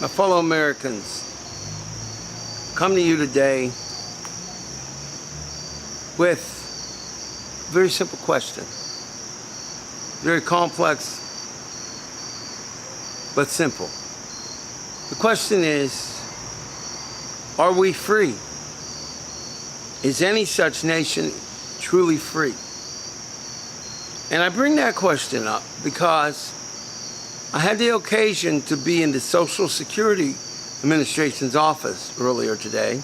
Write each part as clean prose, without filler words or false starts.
My fellow Americans, come to you today with a very simple question. Very complex, but simple. The question is, are we free? Is any such nation truly free? And I bring that question up because I had the occasion to be in the Social Security Administration's office earlier today.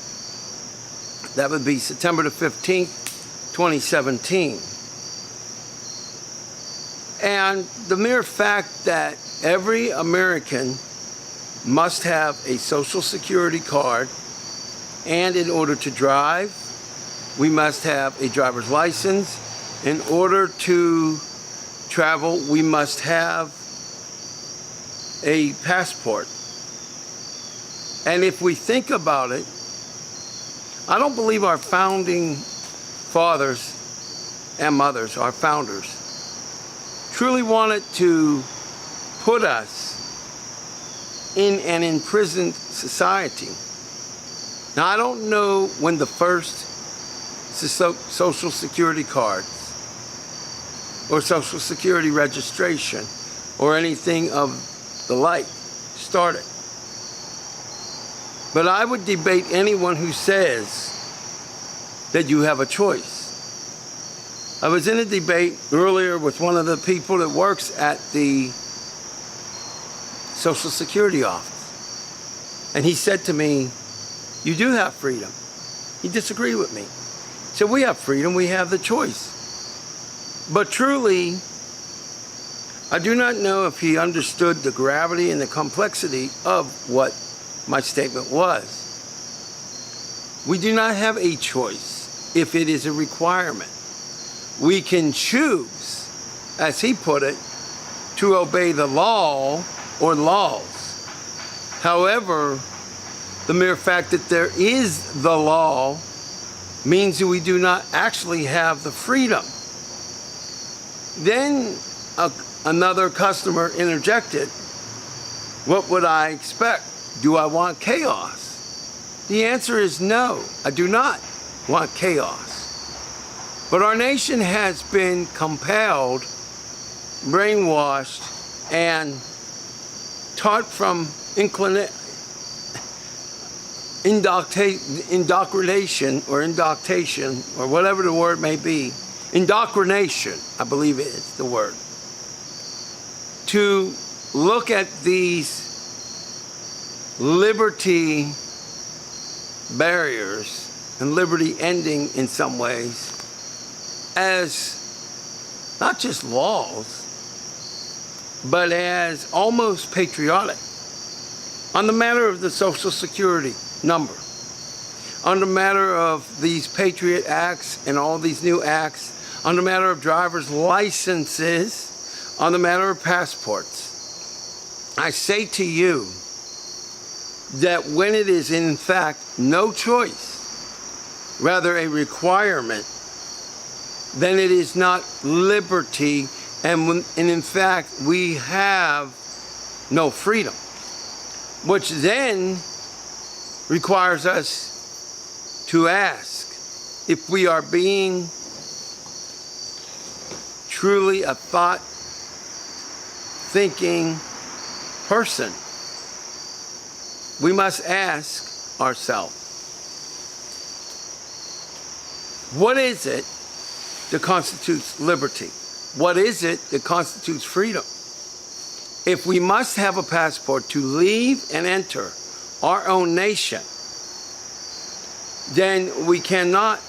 That would be September the 15th, 2017. And the mere fact that every American must have a Social Security card, and in order to drive, we must have a driver's license. In order to travel, we must have a passport. And if we think about it, I don't believe our founding fathers and mothers, our founders, truly wanted to put us in an imprisoned society. Now, I don't know when the first Social Security cards or Social Security registration or anything of the like started. But I would debate anyone who says that you have a choice. I was in a debate earlier with one of the people that works at the Social Security office. And he said to me, you do have freedom. He disagreed with me. He said, we have freedom, we have the choice. But truly, I do not know if he understood the gravity and the complexity of what my statement was. We do not have a choice if it is a requirement. We can choose, as he put it, to obey the law or laws. However, the mere fact that there is the law means that we do not actually have the freedom. Then another customer interjected, what would I expect? Do I want chaos? The answer is no, I do not want chaos. But our nation has been compelled, brainwashed, and taught from indoctrination or whatever the word may be, indoctrination, I believe it is the word, to look at these liberty barriers and liberty ending in some ways as not just laws, but as almost patriotic. On the matter of the Social Security number, on the matter of these Patriot Acts and all these new acts, on the matter of driver's licenses, on the matter of passports, I say to you that when it is in fact no choice, rather a requirement, then it is not liberty, and in fact we have no freedom, which then requires us to ask if we are being truly a thought-thinking person. We must ask ourselves, what is it that constitutes liberty? What is it that constitutes freedom? If we must have a passport to leave and enter our own nation, then we cannot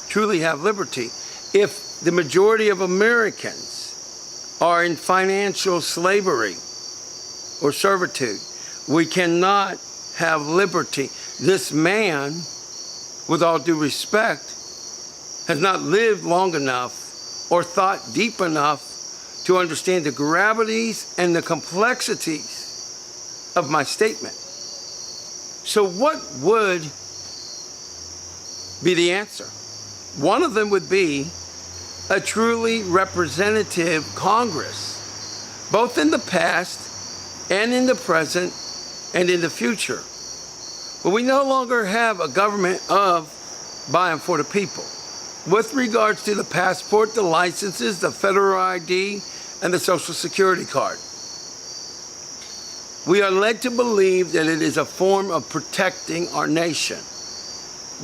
truly have liberty. If the majority of Americans are in financial slavery or servitude, we cannot have liberty. This man, with all due respect, has not lived long enough or thought deep enough to understand the gravities and the complexities of my statement. So what would be the answer? One of them would be a truly representative Congress, both in the past and in the present, and in the future. But we no longer have a government of, by, and for the people. With regards to the passport, the licenses, the federal ID, and the Social Security card, we are led to believe that it is a form of protecting our nation,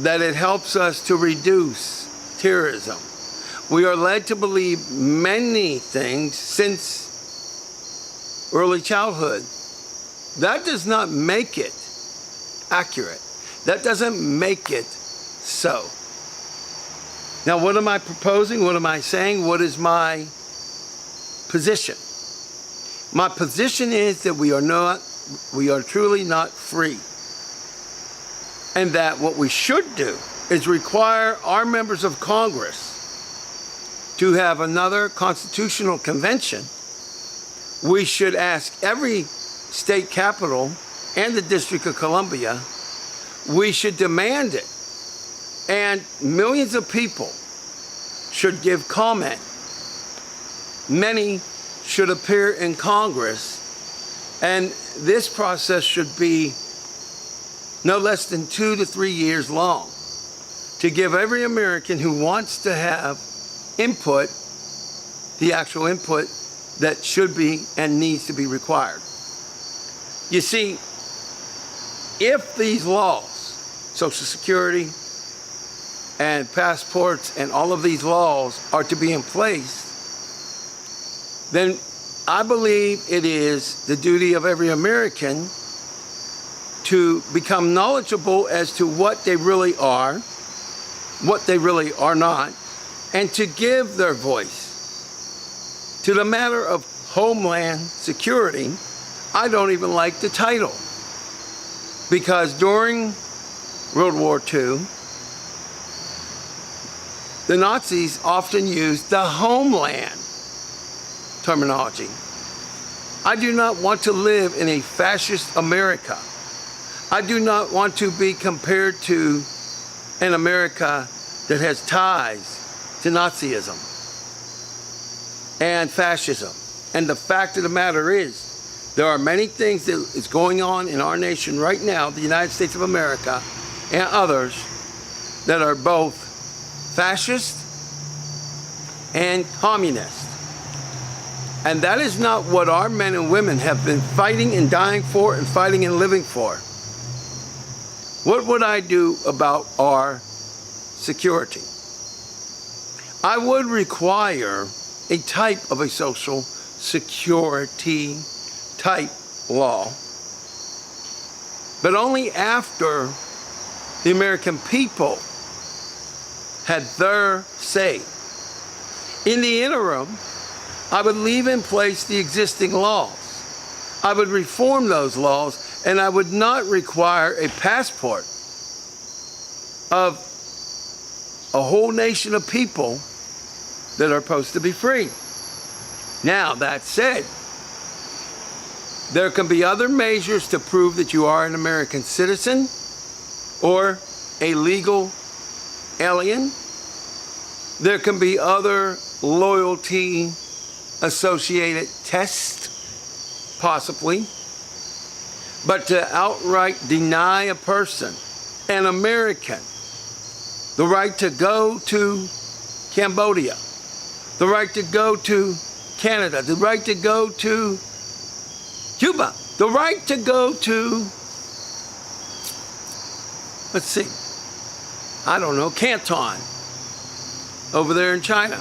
that it helps us to reduce terrorism. We are led to believe many things since early childhood. That does not make it accurate. That doesn't make it so. Now, what am I proposing? What am I saying? What is my position? My position is that we are truly not free. And that what we should do is require our members of Congress to have another constitutional convention. We should ask every state capital and the District of Columbia, we should demand it. And millions of people should give comment. Many should appear in Congress. And this process should be no less than 2 to 3 years long to give every American who wants to have input, the actual input that should be and needs to be required. You see, if these laws, Social Security and passports and all of these laws are to be in place, then I believe it is the duty of every American to become knowledgeable as to what they really are, what they really are not, and to give their voice. To the matter of Homeland Security, I don't even like the title, because during World War II, the Nazis often used the homeland terminology. I do not want to live in a fascist America. I do not want to be compared to an America that has ties to Nazism and fascism. And the fact of the matter is, there are many things that is going on in our nation right now, the United States of America and others, that are both fascist and communist. And that is not what our men and women have been fighting and dying for and fighting and living for. What would I do about our security? I would require a type of a social security type law, but only after the American people had their say. In the interim, I would leave in place the existing laws. I would reform those laws, and I would not require a passport of a whole nation of people that are supposed to be free. Now, that said, there can be other measures to prove that you are an American citizen or a legal alien. There can be other loyalty associated tests, possibly. But to outright deny a person, an American, the right to go to Cambodia, the right to go to Canada, the right to go to Cuba, the right to go to, let's see, I don't know, Canton, over there in China,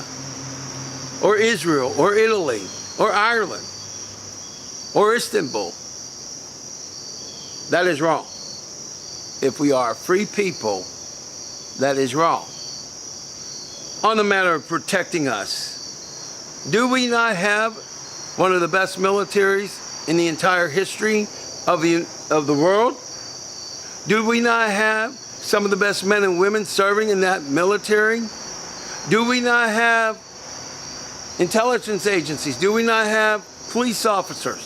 or Israel, or Italy, or Ireland, or Istanbul. That is wrong. If we are free people, that is wrong. On the matter of protecting us, do we not have one of the best militaries in the entire history of the world? Do we not have some of the best men and women serving in that military? Do we not have intelligence agencies? Do we not have police officers?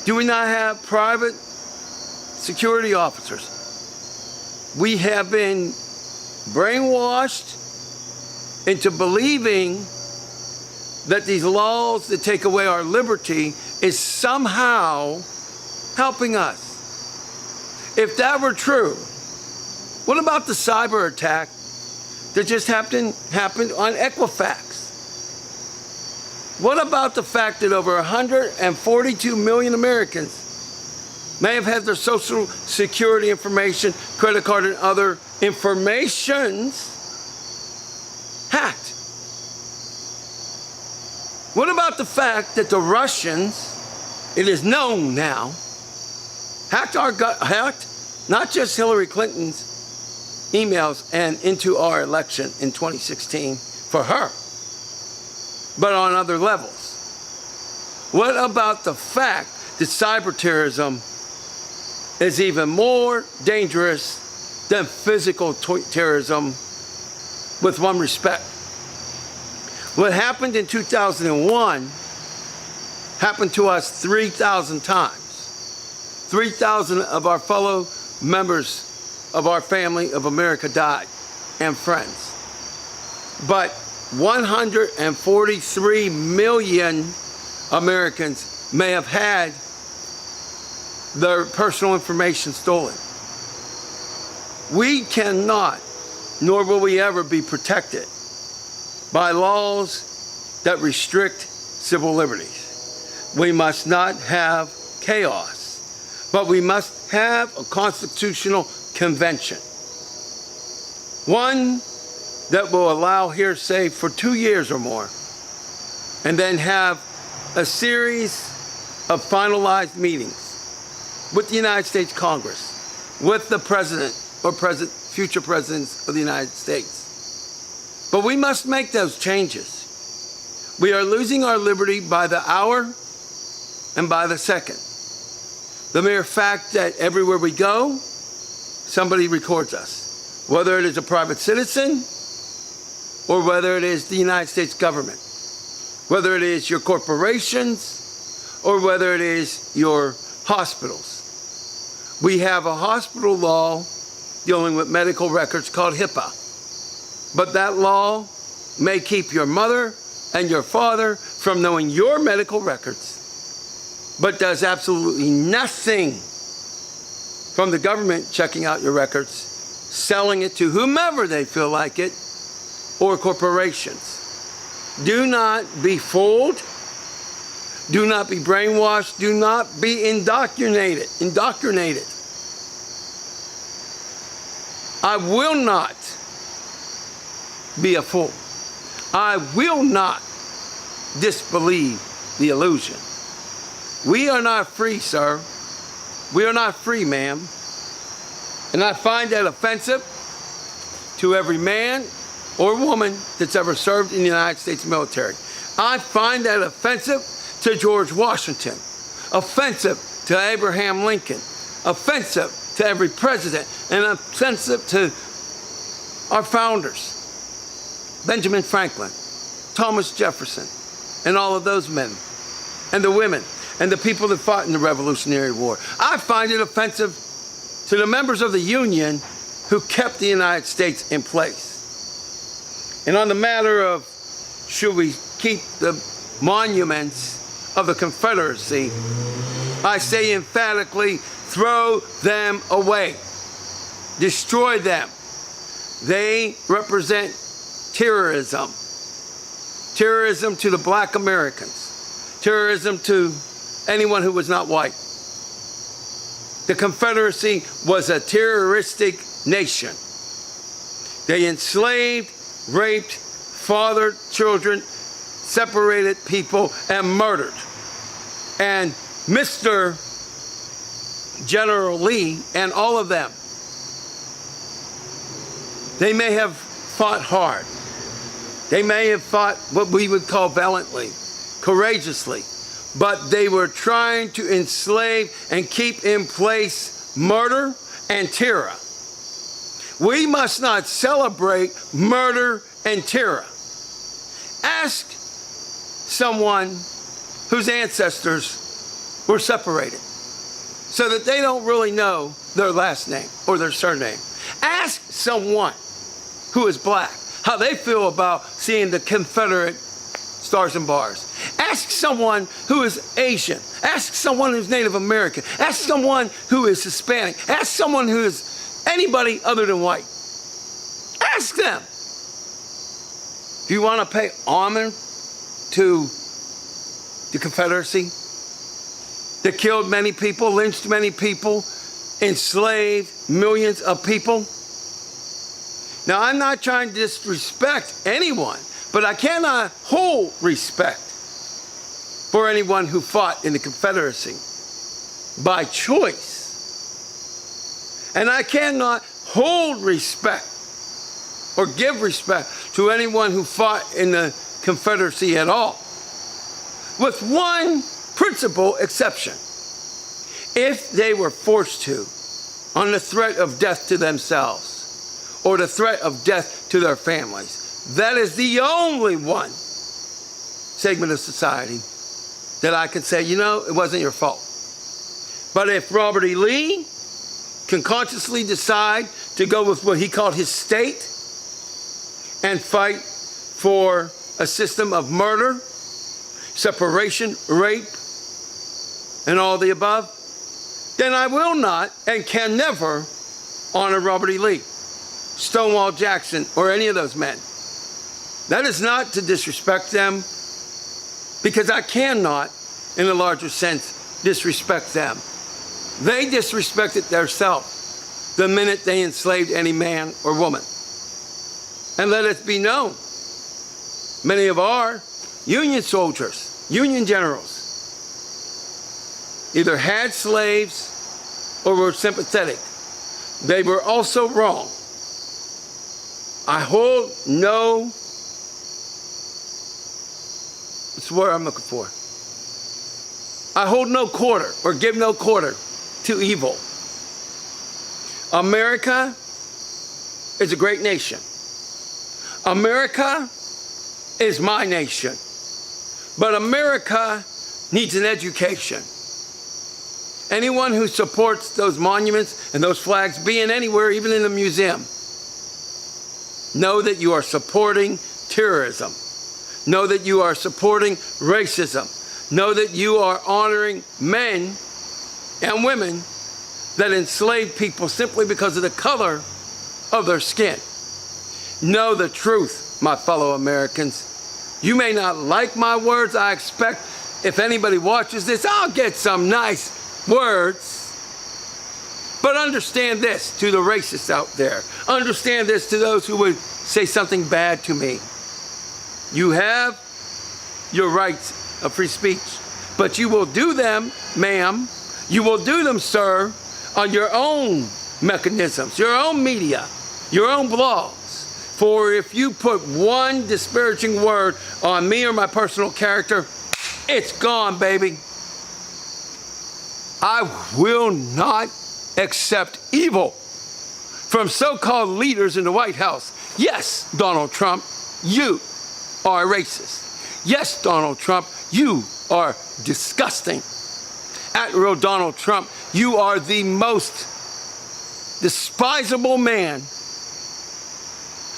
Do we not have private security officers? We have been brainwashed into believing that these laws that take away our liberty is somehow helping us. If that were true, what about the cyber attack that just happened on Equifax? What about the fact that over 142 million Americans may have had their social security information, credit card, and other informations hacked? What about the fact that the Russians, it is known now, hacked not just Hillary Clinton's emails and into our election in 2016 for her, but on other levels? What about the fact that cyber terrorism is even more dangerous than physical terrorism, with one respect? What happened in 2001 happened to us 3,000 times. 3,000 of our fellow members of our family of America died, and friends. But 143 million Americans may have had their personal information stolen. We cannot, nor will we ever be protected by laws that restrict civil liberties. We must not have chaos, but we must have a constitutional convention. One that will allow hearsay for 2 years or more, and then have a series of finalized meetings with the United States Congress, with the president or future presidents of the United States. But we must make those changes. We are losing our liberty by the hour and by the second. The mere fact that everywhere we go, somebody records us, whether it is a private citizen or whether it is the United States government, whether it is your corporations or whether it is your hospitals. We have a hospital law dealing with medical records called HIPAA. But that law may keep your mother and your father from knowing your medical records, but does absolutely nothing from the government checking out your records, selling it to whomever they feel like it, or corporations. Do not be fooled. Do not be brainwashed. Do not be indoctrinated. I will not be a fool. I will not disbelieve the illusion. We are not free, sir. We are not free, ma'am. And I find that offensive to every man or woman that's ever served in the United States military. I find that offensive to George Washington, offensive to Abraham Lincoln, offensive to every president, and offensive to our founders, Benjamin Franklin, Thomas Jefferson, and all of those men, and the women, and the people that fought in the Revolutionary War. I find it offensive to the members of the Union who kept the United States in place. And on the matter of should we keep the monuments of the Confederacy, I say emphatically, throw them away. Destroy them. They represent terrorism. Terrorism to the black Americans. Terrorism to anyone who was not white. The Confederacy was a terroristic nation. They enslaved, raped, fathered children, separated people, and murdered. And Mr. General Lee and all of them, they may have fought hard. They may have fought what we would call valiantly, courageously, but they were trying to enslave and keep in place murder and terror. We must not celebrate murder and terror. Ask someone whose ancestors were separated so that they don't really know their last name or their surname. Ask someone who is black how they feel about seeing the Confederate stars and bars. Ask someone who is Asian. Ask someone who's Native American. Ask someone who is Hispanic. Ask someone who is anybody other than white. Ask them. Do you want to pay homage to the Confederacy that killed many people, lynched many people, enslaved millions of people? Now, I'm not trying to disrespect anyone, but I cannot hold respect for anyone who fought in the Confederacy by choice. And I cannot hold respect or give respect to anyone who fought in the Confederacy at all, with one principal exception. If they were forced to, on the threat of death to themselves, or the threat of death to their families. That is the only one segment of society that I can say, you know, it wasn't your fault. But if Robert E. Lee can consciously decide to go with what he called his state and fight for a system of murder, separation, rape, and all the above, then I will not and can never honor Robert E. Lee, Stonewall Jackson, or any of those men. That is not to disrespect them, because I cannot, in a larger sense, disrespect them. They disrespected themselves the minute they enslaved any man or woman. And let it be known, many of our Union soldiers, Union generals, either had slaves or were sympathetic. They were also wrong. I hold no, what's the word I'm looking for? I hold no quarter or give no quarter to evil. America is a great nation. America is my nation. But America needs an education. Anyone who supports those monuments and those flags being anywhere, even in a museum, know that you are supporting terrorism. Know that you are supporting racism. Know that you are honoring men and women that enslaved people simply because of the color of their skin. Know the truth, my fellow Americans. You may not like my words. I expect if anybody watches this, I'll get some nice words. But understand this to the racists out there. Understand this to those who would say something bad to me. You have your rights of free speech, but you will do them, ma'am, you will do them, sir, on your own mechanisms, your own media, your own blogs. For if you put one disparaging word on me or my personal character, it's gone, baby. I will not accept evil from so-called leaders in the White House. Yes, Donald Trump, you are a racist. Yes, Donald Trump, you are disgusting. At real Donald Trump, you are the most despisable man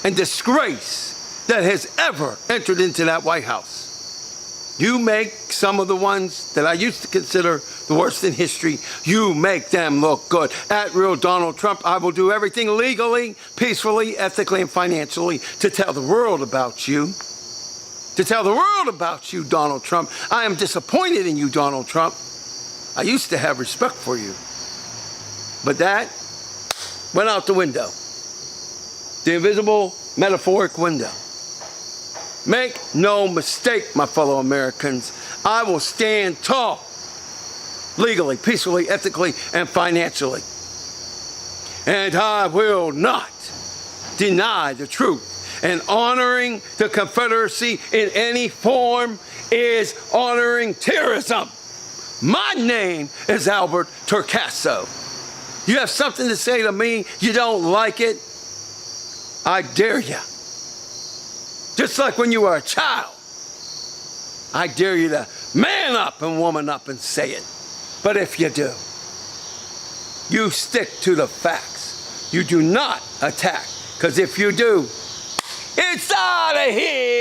and disgrace that has ever entered into that White House. You make some of the ones that I used to consider the worst in history, you make them look good. At real Donald Trump, I will do everything legally, peacefully, ethically, and financially to tell the world about you. To tell the world about you, Donald Trump. I am disappointed in you, Donald Trump. I used to have respect for you. But that went out the window. The invisible, metaphoric window. Make no mistake, my fellow Americans, I will stand tall, legally, peacefully, ethically, and financially. And I will not deny the truth. And honoring the Confederacy in any form is honoring terrorism. My name is Albert Torcaso. You have something to say to me, you don't like it, I dare you. Just like when you were a child, I dare you to man up and woman up and say it. But if you do, you stick to the facts. You do not attack, because if you do, it's out of here.